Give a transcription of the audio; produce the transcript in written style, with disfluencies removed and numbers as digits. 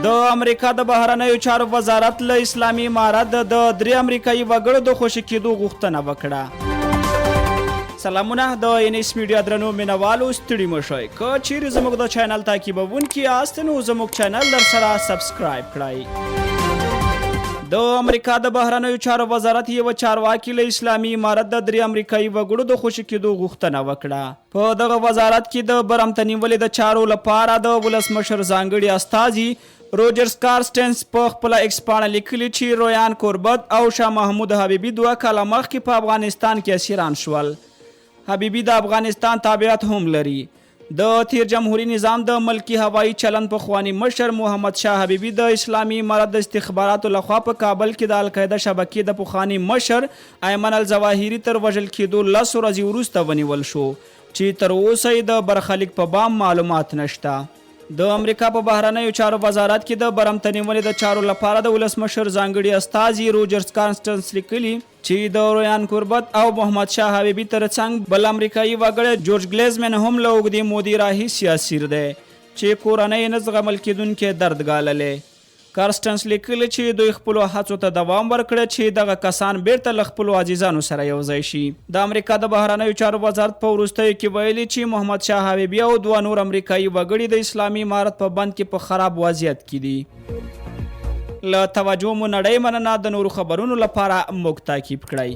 د امریکا د بهرنیو چارو وزارت له اسلامي امارت د 3 امریکایي وګړو د خوشي کېدو غوښتنه وکړه. سلامونه د انیس میډیا درنو مینوالو ستړي مه شئ. که چیرې زموږ د چینل تعقیبونکي یاست نو زموږ چینل درسره سبسکرایب کړئ. د امریکا د بهرنیو چارو وزارت یو چارواکي له اسلامي امارت د 3 امریکایي وګړو د خوشي کېدو غوښتنه وکړه. په دغه وزارت کې د برمته نیولې د چارو لپاره د ولسمشر ځانګړي استازي روجرز کارسټنس په خپله ایکس پاڼه لیکلي چې رویان کوربت او شاه محمود حبیبي 2 کاله مخکې په افغانستان کې اسیران شول. حبیبي د افغانستان تابعیت هم لري. د تیر جمهوریت نظام د ملکی هوایی چلن پخوانی مشر محمد شاه حبیبي د اسلامي امارت د استخباراتو لخوا په کابل کې د القاعده شبکې د پخوانی مشر ایمن الظواهري تر وژل کېدو 10 ورځې وروسته ونیول شو چې تر اوسه یې د برخلیک په بام معلومات نشته. د امریکا په بهرنیو چارو وزارت کې د برمته نیولې د چارو لپاره د ولسمشر ځانګړي استازي روجرز کارسټنس لیکلي چې د رویان کوربت او محمد شاه حبیبي ترڅنګ بل امریکایي وګړی جورج ګلیزمن هم له اوږدې مودې راهیسې اسیر دی چې کورنۍ یې نه زغمل کېدونکی درد ګاللی. کارسټنس لیکلي چې دوی خپلو هڅو ته دوام ورکړی چې دغه کسان بیرته له خپلو عزیزانو سره یوځای شي. د امریکا د بهرنیو چارو وزارت په وروستیو کې ویلي چې محمد شاه حبیبي او 2 نور امریکایي وګړي د اسلامي امارت په بند کې په خراب وضعیت کې دي. له توجه مو نړۍ مننه. د نورو خبرونو لپاره موږ تعقیب کړئ.